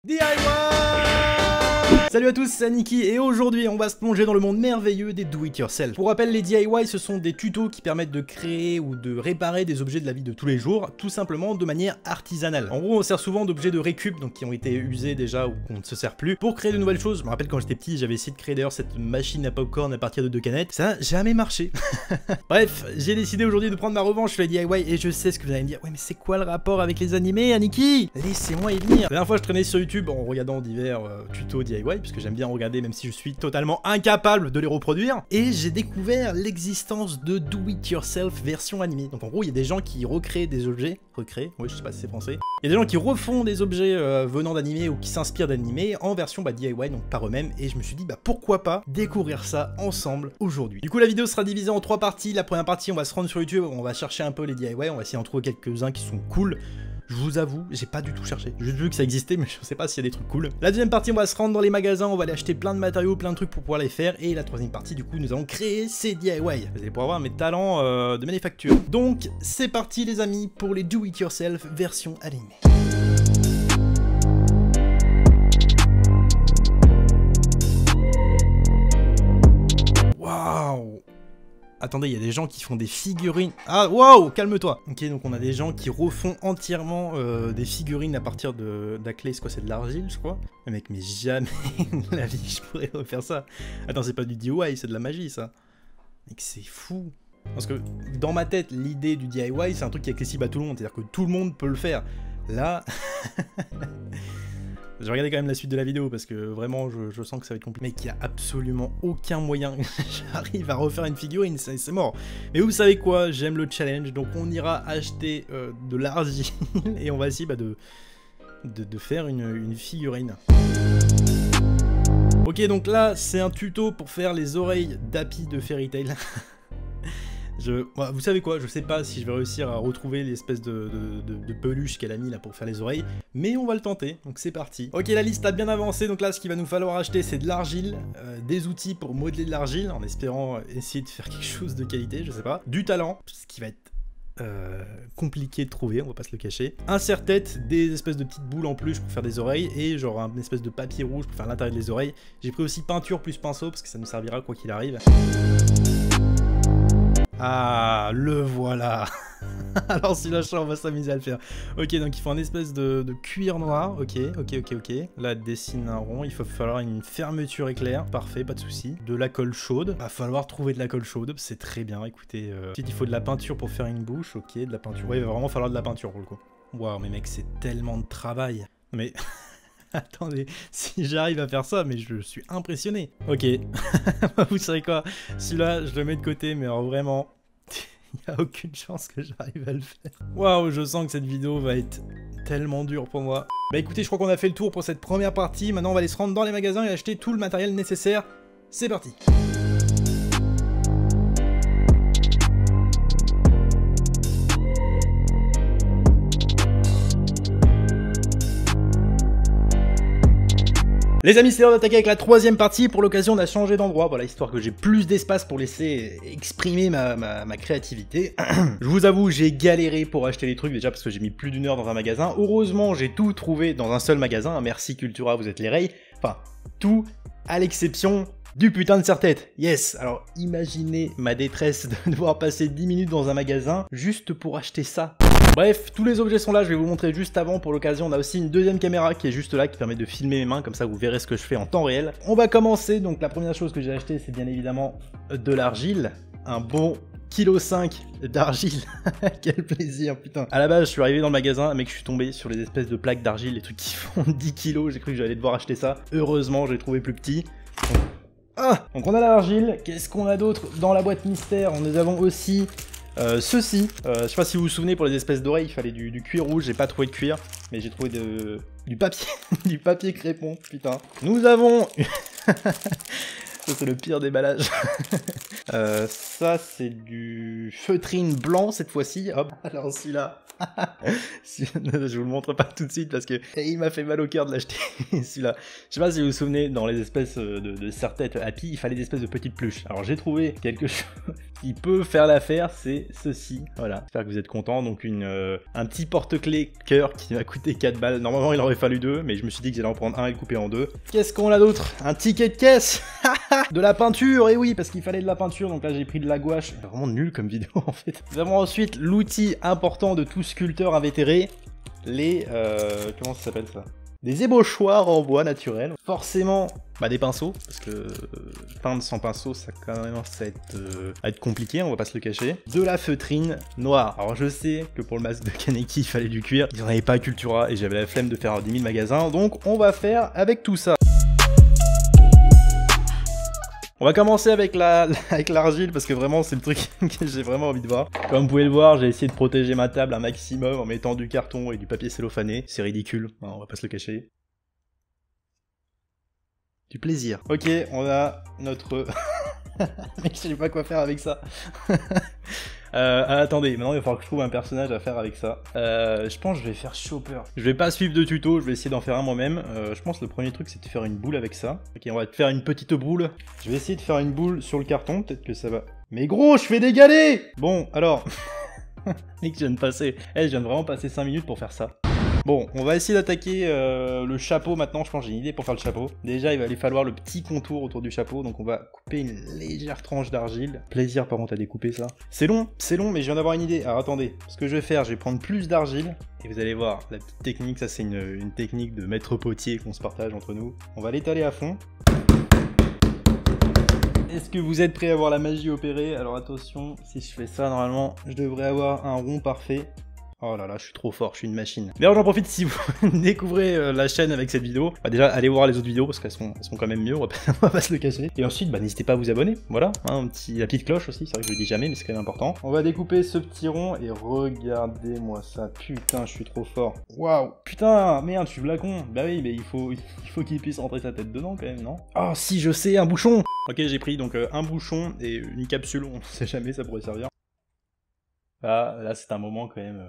DIY! Salut à tous, c'est Niki et aujourd'hui on va se plonger dans le monde merveilleux des do-it-yourself. Pour rappel, les DIY ce sont des tutos qui permettent de créer ou de réparer des objets de la vie de tous les jours, tout simplement de manière artisanale. En gros, on sert souvent d'objets de récup, donc qui ont été usés déjà ou qu'on ne se sert plus, pour créer de nouvelles choses. Je me rappelle quand j'étais petit, j'avais essayé de créer d'ailleurs cette machine à popcorn à partir de 2 canettes. Ça n'a jamais marché. Bref, j'ai décidé aujourd'hui de prendre ma revanche sur les DIY et je sais ce que vous allez me dire. Ouais, mais c'est quoi le rapport avec les animés, Aniki? Laissez-moi y venir. La dernière fois, je traînais sur YouTube en regardant divers tutos DIY, puisque j'aime bien regarder même si je suis totalement incapable de les reproduire. Et j'ai découvert l'existence de do-it-yourself version animée. Donc en gros, il y a des gens qui recréent des objets. Recréent? Oui, je sais pas si c'est français. Il y a des gens qui refont des objets venant d'animés ou qui s'inspirent d'animés en version DIY, donc par eux-mêmes. Et je me suis dit, bah pourquoi pas découvrir ça ensemble aujourd'hui. Du coup, la vidéo sera divisée en 3 parties. La première partie, on va se rendre sur YouTube, on va chercher un peu les DIY, on va essayer d'en trouver quelques-uns qui sont cool. Je vous avoue, j'ai pas du tout cherché. J'ai juste vu que ça existait, mais je sais pas s'il y a des trucs cool. La deuxième partie, on va se rendre dans les magasins, on va aller acheter plein de matériaux, plein de trucs pour pouvoir les faire. Et la troisième partie, du coup, nous allons créer ces DIY. Vous allez pouvoir voir mes talents de manufacture. Donc, c'est parti les amis pour les do-it-yourself version animée. Waouh! Attendez, il y a des gens qui font des figurines. Ah, waouh, calme-toi. Ok, donc on a des gens qui refont entièrement des figurines à partir de la clé. C'est quoi, c'est de l'argile, je crois? Mais mec, mais jamais de la vie je pourrais refaire ça. Attends, c'est pas du DIY, c'est de la magie, ça. Mec, c'est fou. Parce que dans ma tête, l'idée du DIY, c'est un truc qui est accessible à tout le monde. C'est-à-dire que tout le monde peut le faire. Là... Je vais regarder quand même la suite de la vidéo parce que vraiment je sens que ça va être compliqué. Mec, il n'y a absolument aucun moyen que j'arrive à refaire une figurine, c'est mort. Mais vous savez quoi, j'aime le challenge, donc on ira acheter de l'argile et on va essayer de faire une figurine. Ok, donc là c'est un tuto pour faire les oreilles d'Happy de Fairy Tail. Vous savez quoi, je sais pas si je vais réussir à retrouver l'espèce de peluche qu'elle a mis là pour faire les oreilles, mais on va le tenter, donc c'est parti. Ok, la liste a bien avancé, donc là ce qu'il va nous falloir acheter c'est de l'argile, des outils pour modeler de l'argile, en espérant essayer de faire quelque chose de qualité, je sais pas, du talent, ce qui va être compliqué de trouver, on va pas se le cacher, un serre-tête, des espèces de petites boules en plus pour faire des oreilles, et genre un espèce de papier rouge pour faire l'intérieur des oreilles. J'ai pris aussi peinture plus pinceau, parce que ça nous servira quoi qu'il arrive. Ah, le voilà. Alors celui-là, on va s'amuser à le faire. Ok, donc il faut un espèce de cuir noir. Ok. Là, dessine un rond. Il va falloir une fermeture éclair. Parfait, pas de souci. De la colle chaude. Va falloir trouver de la colle chaude. C'est très bien, écoutez. Ensuite, il faut de la peinture pour faire une bouche. Ok, de la peinture. Ouais, il va vraiment falloir de la peinture pour le coup. Waouh, mais mec, c'est tellement de travail. Mais... Attendez, si j'arrive à faire ça, mais je suis impressionné. Ok, vous savez quoi, celui-là, je le mets de côté, mais alors vraiment, il n'y a aucune chance que j'arrive à le faire. Waouh, je sens que cette vidéo va être tellement dure pour moi. Bah écoutez, je crois qu'on a fait le tour pour cette première partie. Maintenant, on va aller se rendre dans les magasins et acheter tout le matériel nécessaire. C'est parti. Les amis, c'est l'heure d'attaquer avec la troisième partie. Pour l'occasion, on a changé d'endroit, voilà, histoire que j'ai plus d'espace pour laisser exprimer ma créativité. Je vous avoue, j'ai galéré pour acheter les trucs, déjà parce que j'ai mis plus d'1 heure dans un magasin. Heureusement, j'ai tout trouvé dans un seul magasin. Merci Cultura, vous êtes les reilles. Enfin, tout à l'exception du putain de serre-tête. Yes. Alors, imaginez ma détresse de devoir passer 10 minutes dans un magasin juste pour acheter ça. Bref, tous les objets sont là, je vais vous montrer juste avant. Pour l'occasion, on a aussi une deuxième caméra qui est juste là, qui permet de filmer mes mains, comme ça vous verrez ce que je fais en temps réel. On va commencer, donc la première chose que j'ai acheté, c'est bien évidemment de l'argile. Un bon 1,5 kg d'argile. Quel plaisir, putain. À la base, je suis arrivé dans le magasin, mec, je suis tombé sur les espèces de plaques d'argile, les trucs qui font 10 kg, j'ai cru que j'allais devoir acheter ça. Heureusement, j'ai trouvé plus petit. Donc on a l'argile, qu'est-ce qu'on a d'autre dans la boîte mystère? Nous avons aussi... ceci, je sais pas si vous vous souvenez, pour les espèces d'oreilles, il fallait du cuir rouge, j'ai pas trouvé de cuir, mais j'ai trouvé du papier, du papier crépon, putain. Nous avons Ça c'est le pire déballage. Ça c'est du feutrine blanc cette fois-ci. Hop, alors celui-là. Je vous le montre pas tout de suite parce que il m'a fait mal au cœur de l'acheter celui-là. Je sais pas si vous vous souvenez, dans les espèces de serre-tête Happy, il fallait des espèces de petites pluches. Alors j'ai trouvé quelque chose qui peut faire l'affaire, c'est ceci. Voilà, j'espère que vous êtes contents. Donc un petit porte-clés cœur qui m'a coûté 4 balles. Normalement il aurait fallu 2, mais je me suis dit que j'allais en prendre un et le couper en 2. Qu'est-ce qu'on a d'autre? Un ticket de caisse. De la peinture, et oui, parce qu'il fallait de la peinture, donc là j'ai pris de la gouache. C'est vraiment nul comme vidéo en fait. Nous avons ensuite l'outil important de tout sculpteur invétéré, les... comment ça s'appelle ça? Des ébauchoirs en bois naturel. Forcément, bah des pinceaux, parce que peindre sans pinceau, ça commence à être compliqué, on va pas se le cacher. De la feutrine noire. Alors je sais que pour le masque de Kaneki, il fallait du cuir. Ils en avaient pas à Cultura, et j'avais la flemme de faire 10 000 magasins, donc on va faire avec tout ça. On va commencer avec l'argile parce que vraiment c'est le truc que j'ai vraiment envie de voir. Comme vous pouvez le voir, j'ai essayé de protéger ma table un maximum en mettant du carton et du papier cellophané. C'est ridicule, hein, on va pas se le cacher. Du plaisir. Ok, on a notre... Mec, je sais pas quoi faire avec ça. Attendez, maintenant il va falloir que je trouve un personnage à faire avec ça. Je pense que je vais faire Chopper. Je vais pas suivre de tuto, je vais essayer d'en faire un moi-même. Je pense que le premier truc c'est de faire une boule avec ça. Ok, on va te faire une petite boule. Je vais essayer de faire une boule sur le carton, peut-être que ça va... Mais gros, je fais des galets! Bon, alors... Mec, je viens de passer... je viens de vraiment passer 5 minutes pour faire ça. Bon, on va essayer d'attaquer le chapeau maintenant, je pense que j'ai une idée pour faire le chapeau. Déjà, il va aller falloir le petit contour autour du chapeau, donc on va couper une légère tranche d'argile. Plaisir par contre à découper ça. C'est long, mais je viens d'avoir une idée. Alors attendez, ce que je vais faire, je vais prendre plus d'argile, et vous allez voir, la petite technique, ça c'est une technique de maître potier qu'on se partage entre nous. On va l'étaler à fond. Est-ce que vous êtes prêts à voir la magie opérer? Alors attention, si je fais ça, normalement, je devrais avoir un rond parfait. Oh là là, je suis trop fort, je suis une machine. D'ailleurs, j'en profite si vous découvrez la chaîne avec cette vidéo. Bah déjà, allez voir les autres vidéos parce qu'elles sont quand même mieux, on va pas se le cacher. Et ensuite, bah n'hésitez pas à vous abonner, voilà. Hein, la petite cloche aussi, c'est vrai que je le dis jamais, mais c'est quand même important. On va découper ce petit rond et regardez-moi ça. Putain, je suis trop fort. Waouh. Putain, merde, je suis blacon. Bah oui, mais il faut qu'il puisse rentrer sa tête dedans quand même, non? Oh si, je sais, un bouchon. Ok, j'ai pris donc un bouchon et une capsule, on sait jamais, ça pourrait servir. Là c'est un moment quand même,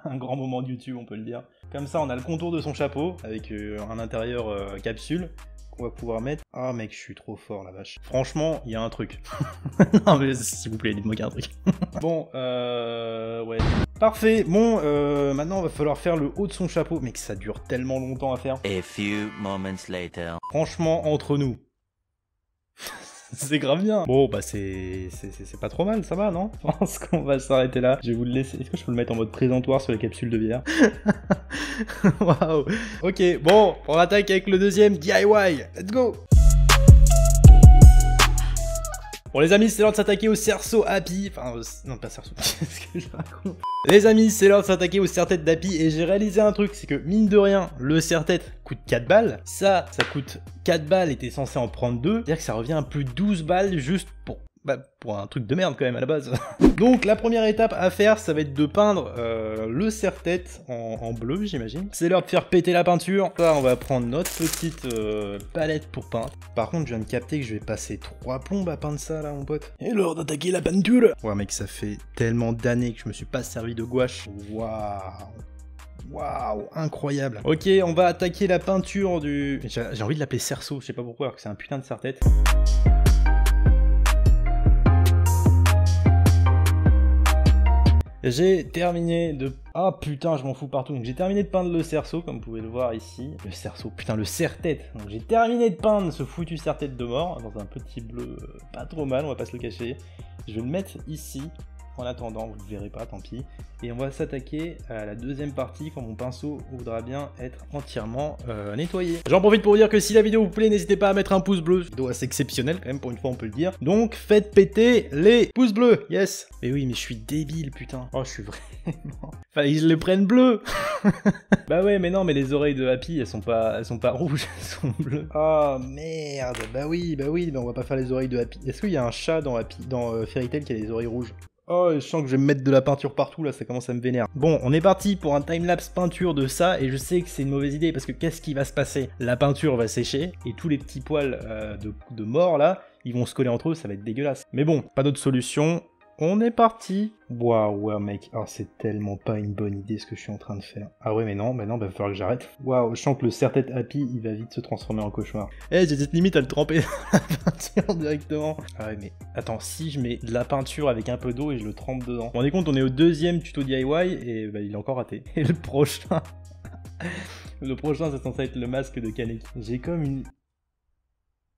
un grand moment de YouTube on peut le dire. Comme ça on a le contour de son chapeau avec un intérieur capsule qu'on va pouvoir mettre. Ah mec je suis trop fort la vache. Franchement il y a un truc. Non mais s'il vous plaît dites-moi qu'il y a un truc. Bon ouais. Parfait, bon maintenant il va falloir faire le haut de son chapeau. Mec ça dure tellement longtemps à faire. A few moments later. Franchement entre nous. C'est grave bien. Bon, bah c'est pas trop mal, ça va, non? Je pense qu'on va s'arrêter là. Je vais vous le laisser. Est-ce que je peux le mettre en mode présentoir sur les capsules de bière? Waouh. Ok, bon, on attaque avec le deuxième DIY. Let's go. Bon les amis, c'est l'heure de s'attaquer au cerceau Happy. Enfin, non pas cerceau, qu'est-ce que je raconte? Les amis, c'est l'heure de s'attaquer au serre-tête d'Happy et j'ai réalisé un truc, c'est que mine de rien, le serre-tête coûte 4 balles. Ça coûte 4 balles et t'es censé en prendre 2. C'est-à-dire que ça revient à plus de 12 balles juste pour un truc de merde quand même à la base. Donc la première étape à faire, ça va être de peindre le serre-tête en bleu, j'imagine. C'est l'heure de faire péter la peinture. Là, on va prendre notre petite palette pour peindre. Par contre, je viens de capter que je vais passer 3 plombes à peindre ça là, mon pote. Et l'heure d'attaquer la peinture. Ouais mec, ça fait tellement d'années que je me suis pas servi de gouache. Waouh. Waouh, incroyable. Ok, on va attaquer la peinture du... J'ai envie de l'appeler cerceau, je sais pas pourquoi, alors que c'est un putain de serre-tête. J'ai terminé de... Ah putain, je m'en fous partout. Donc j'ai terminé de peindre le cerceau, comme vous pouvez le voir ici. Le cerceau, putain, le serre-tête. Donc j'ai terminé de peindre ce foutu serre-tête de mort, dans un petit bleu pas trop mal, on va pas se le cacher. Je vais le mettre ici. En attendant, vous ne verrez pas, tant pis. Et on va s'attaquer à la deuxième partie quand mon pinceau voudra bien être entièrement nettoyé. J'en profite pour vous dire que si la vidéo vous plaît, n'hésitez pas à mettre un pouce bleu. Une vidéo assez exceptionnelle quand même, pour une fois on peut le dire. Donc faites péter les pouces bleus, yes. Mais oui, mais je suis débile, putain. Oh, je suis vraiment... Fallait que je les prenne bleus. Bah ouais, mais non, mais les oreilles de Happy, elles sont pas rouges, elles sont bleues. Oh merde, bah oui, bah on va pas faire les oreilles de Happy. Est-ce qu'il y a un chat dans Fairy Tail qui a les oreilles rouges? Oh, je sens que je vais me mettre de la peinture partout, là, ça commence à me vénère. Bon, on est parti pour un timelapse peinture de ça, et je sais que c'est une mauvaise idée, parce que qu'est-ce qui va se passer? La peinture va sécher, et tous les petits poils de mort, là, ils vont se coller entre eux, ça va être dégueulasse. Mais bon, pas d'autre solution. On est parti. Waouh, ouais, mec. Oh, c'est tellement pas une bonne idée ce que je suis en train de faire. Ah ouais, mais non, bah, va falloir que j'arrête. Waouh, je sens que le serre-tête Happy, il va vite se transformer en cauchemar. Eh, j'ai cette limite à le tremper dans la peinture directement. Ah ouais, mais attends, si je mets de la peinture avec un peu d'eau et je le trempe dedans. Vous vous rendez compte, on est au deuxième tuto DIY et bah, il est encore raté. Et le prochain... le prochain, c'est censé être le masque de Kaneki. J'ai comme une...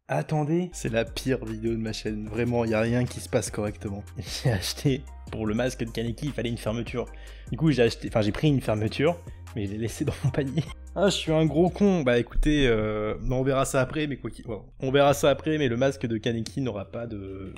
Attendez, c'est la pire vidéo de ma chaîne. Vraiment, il n'y a rien qui se passe correctement. J'ai acheté, pour le masque de Kaneki, il fallait une fermeture. Du coup, j'ai pris une fermeture, mais je l'ai laissé dans mon panier. Ah, je suis un gros con. Bah écoutez, on verra ça après, mais quoi qu'il... Wow. On verra ça après, mais le masque de Kaneki n'aura pas de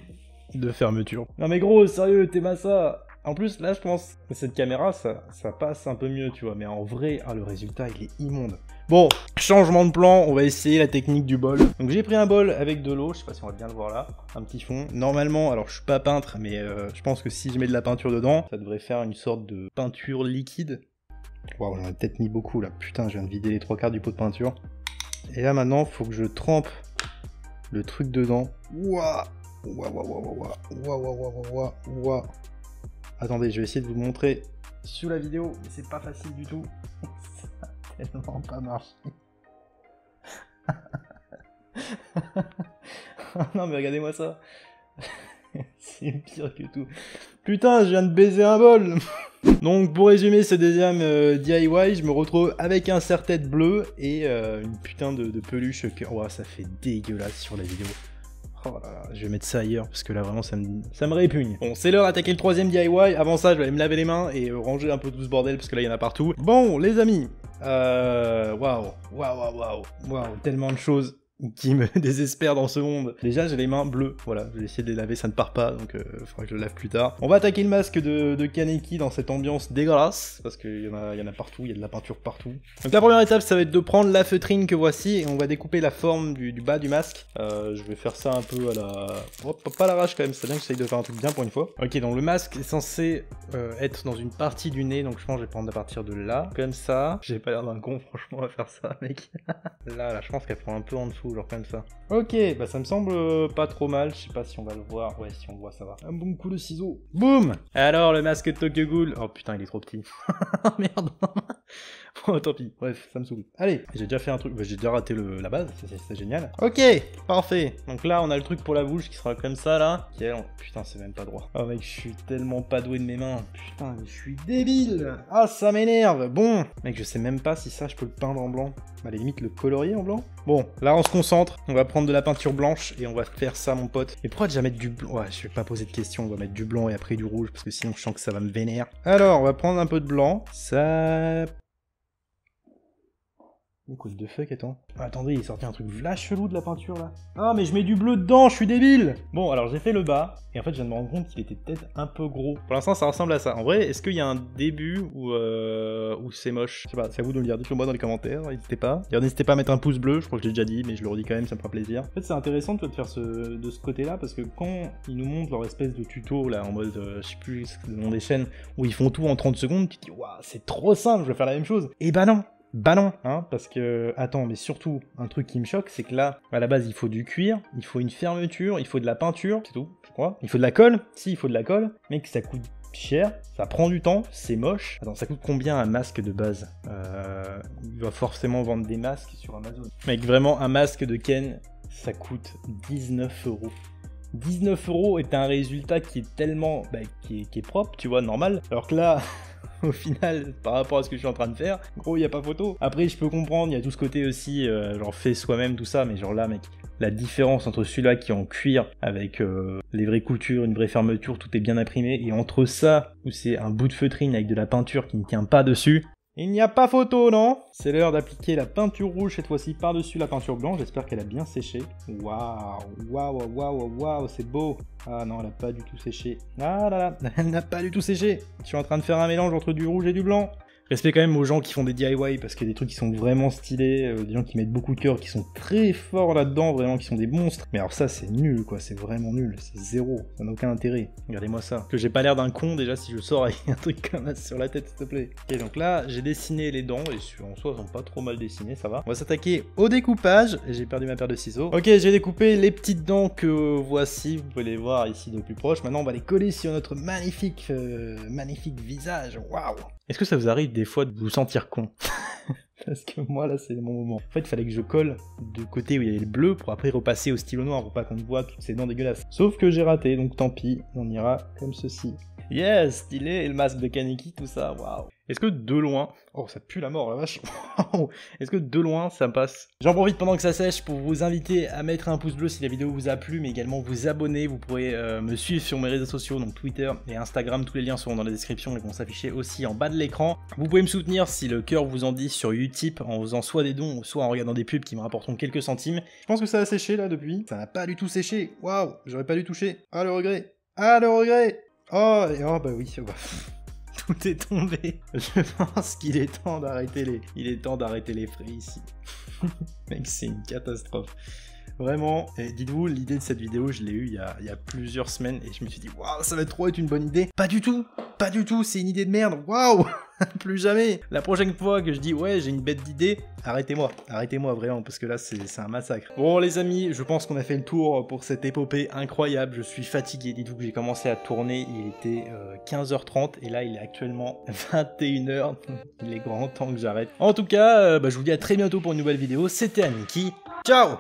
fermeture. Non mais gros, sérieux, t'es massa. En plus, là, je pense que cette caméra, ça passe un peu mieux, tu vois. Mais en vrai, le résultat, il est immonde. Bon, changement de plan, on va essayer la technique du bol. Donc j'ai pris un bol avec de l'eau, je sais pas si on va bien le voir là, un petit fond. Normalement, alors je suis pas peintre, mais je pense que si je mets de la peinture dedans, ça devrait faire une sorte de peinture liquide. Waouh, j'en ai peut-être mis beaucoup là, putain, je viens de vider les 3/4 du pot de peinture. Et là maintenant, faut que je trempe le truc dedans. Waouh, waouh. Attendez, je vais essayer de vous montrer sous la vidéo, mais c'est pas facile du tout. Tellement pas marché. Non mais regardez-moi ça. C'est pire que tout. Putain, je viens de baiser un bol. Donc pour résumer ce deuxième DIY, je me retrouve avec un serre-tête bleu et une putain de peluche que... Oh, ça fait dégueulasse sur la vidéo. Oh là là, je vais mettre ça ailleurs parce que là vraiment ça me répugne. Bon, c'est l'heure d'attaquer le troisième DIY. Avant ça, je vais aller me laver les mains et ranger un peu tout ce bordel parce que là il y en a partout. Bon, les amis, waouh, tellement de choses qui me désespèrent dans ce monde. Déjà, j'ai les mains bleues, voilà, je vais essayer de les laver, ça ne part pas, donc il faudra que je le lave plus tard. On va attaquer le masque de Kaneki dans cette ambiance dégueulasse, parce qu'il y en a partout, il y a de la peinture partout. Donc la première étape, ça va être de prendre la feutrine que voici, et on va découper la forme du bas du masque. Je vais faire ça un peu à la... Hop, pas à l'arrache quand même, c'est bien que j'essaye de faire un truc bien pour une fois. Ok, donc le masque est censé être dans une partie du nez, donc je pense que je vais prendre à partir de là, comme ça. J'ai pas l'air d'un con, franchement, à faire ça, mec. Là, je pense qu'elle prend un peu en dessous. Genre comme ça. Ok, bah ça me semble pas trop mal. Je sais pas si on va le voir. Ouais, si on le voit, ça va. Un bon coup de ciseau. Boum. Alors, le masque de Tokyo Ghoul. Oh putain, il est trop petit. Merde. Bon, tant pis. Bref, ça me saoule. Allez, j'ai déjà fait un truc. Bah, j'ai déjà raté la base. C'est génial. Ok, parfait. Donc là, on a le truc pour la bouche qui sera comme ça, là. Putain, c'est même pas droit. Oh mec, je suis tellement pas doué de mes mains. Putain, je suis débile. Ah, ça m'énerve. Bon. Mec, je sais même pas si ça, je peux le peindre en blanc. À la limite, le colorier en blanc. Bon, là, on se concentre. On va prendre de la peinture blanche et on va faire ça, mon pote. Et pourquoi déjà mettre du blanc? Ouais, je vais pas poser de questions. On va mettre du blanc et après du rouge parce que sinon, je sens que ça va me vénère. Alors, on va prendre un peu de blanc. Ça... What the fuck, attends. Attendez, il est sorti un truc là chelou de la peinture là. Ah mais je mets du bleu dedans, je suis débile. Bon alors j'ai fait le bas, et en fait je viens de me rendre compte qu'il était peut-être un peu gros. Pour l'instant ça ressemble à ça. En vrai, est-ce qu'il y a un début où c'est moche? Je sais pas, c'est à vous de me le dire, dites-le moi dans les commentaires, n'hésitez pas. D'ailleurs n'hésitez pas à mettre un pouce bleu, je crois que je l'ai déjà dit, mais je le redis quand même, ça me fera plaisir. En fait c'est intéressant de faire de ce côté là, parce que quand ils nous montrent leur espèce de tuto là, en mode, je sais plus le nom des chaînes, où ils font tout en 30 secondes, tu te dis waouh c'est trop simple, je vais faire la même chose. Et bah non. Bah non, hein, parce que, attends, mais surtout, un truc qui me choque, c'est que là, à la base, il faut du cuir, il faut une fermeture, il faut de la peinture, c'est tout, je crois. Il faut de la colle, si, il faut de la colle, mec, ça coûte cher, ça prend du temps, c'est moche. Attends, ça coûte combien un masque de base? Il va forcément vendre des masques sur Amazon. Mec, vraiment, un masque de Ken, ça coûte 19 €. 19 € est un résultat qui est tellement, qui est propre, tu vois, normal, alors que là... Au final, par rapport à ce que je suis en train de faire, gros, il n'y a pas photo. Après, je peux comprendre, il y a tout ce côté aussi, genre fait soi-même, tout ça, mais genre là, mec, la différence entre celui-là qui est en cuir, avec les vraies coutures, une vraie fermeture, tout est bien imprimé, et entre ça, où c'est un bout de feutrine avec de la peinture qui ne tient pas dessus, il n'y a pas photo, non? C'est l'heure d'appliquer la peinture rouge, cette fois-ci par-dessus la peinture blanche. J'espère qu'elle a bien séché. Waouh, c'est beau. Ah non, elle n'a pas du tout séché. Ah là là, elle n'a pas du tout séché. Je suis en train de faire un mélange entre du rouge et du blanc. Respect quand même aux gens qui font des DIY parce qu'il y a des trucs qui sont vraiment stylés, des gens qui mettent beaucoup de cœur, qui sont très forts là-dedans, vraiment qui sont des monstres. Mais alors ça c'est nul quoi, c'est vraiment nul, c'est zéro, ça n'a aucun intérêt. Regardez-moi ça. Que j'ai pas l'air d'un con déjà si je sors avec un truc comme ça sur la tête s'il te plaît. Ok donc là j'ai dessiné les dents et en soi elles sont pas trop mal dessinées, ça va. On va s'attaquer au découpage. J'ai perdu ma paire de ciseaux. Ok j'ai découpé les petites dents que voici, vous pouvez les voir ici de plus proche. Maintenant on va les coller sur notre magnifique visage, waouh. Est-ce que ça vous arrive des fois de vous sentir con? Parce que moi là c'est mon moment. En fait il fallait que je colle du côté où il y avait le bleu pour après repasser au stylo noir pour pas qu'on voit toutes ces dents dégueulasses. Sauf que j'ai raté donc tant pis, on ira comme ceci. Yes, stylé, et le masque de Kaneki, tout ça, waouh. Est-ce que de loin... Oh, ça pue la mort, la vache. Est-ce que de loin, ça passe? J'en profite pendant que ça sèche pour vous inviter à mettre un pouce bleu si la vidéo vous a plu, mais également vous abonner. Vous pourrez me suivre sur mes réseaux sociaux, donc Twitter et Instagram. Tous les liens seront dans la description et vont s'afficher aussi en bas de l'écran. Vous pouvez me soutenir si le cœur vous en dit sur Utip, en faisant soit des dons, soit en regardant des pubs qui me rapporteront quelques centimes. Je pense que ça a séché, là, depuis. Ça n'a pas du tout séché. Waouh, j'aurais pas dû toucher. Ah, le regret. Ah, le regret. Oh, bah oui, tout est tombé. Je pense qu'il est temps d'arrêter les frais ici. Mec, c'est une catastrophe. Vraiment, et dites-vous, l'idée de cette vidéo, je l'ai eue il y a plusieurs semaines et je me suis dit, waouh, ça va trop être une bonne idée. Pas du tout, c'est une idée de merde, waouh. Plus jamais. La prochaine fois que je dis, ouais, j'ai une bête d'idée, arrêtez-moi vraiment, parce que là, c'est un massacre. Bon, les amis, je pense qu'on a fait le tour pour cette épopée incroyable. Je suis fatigué, dites-vous que j'ai commencé à tourner, il était 15h30 et là, il est actuellement 21h. Il est grand temps que j'arrête. En tout cas, je vous dis à très bientôt pour une nouvelle vidéo. C'était Aniki. Ciao!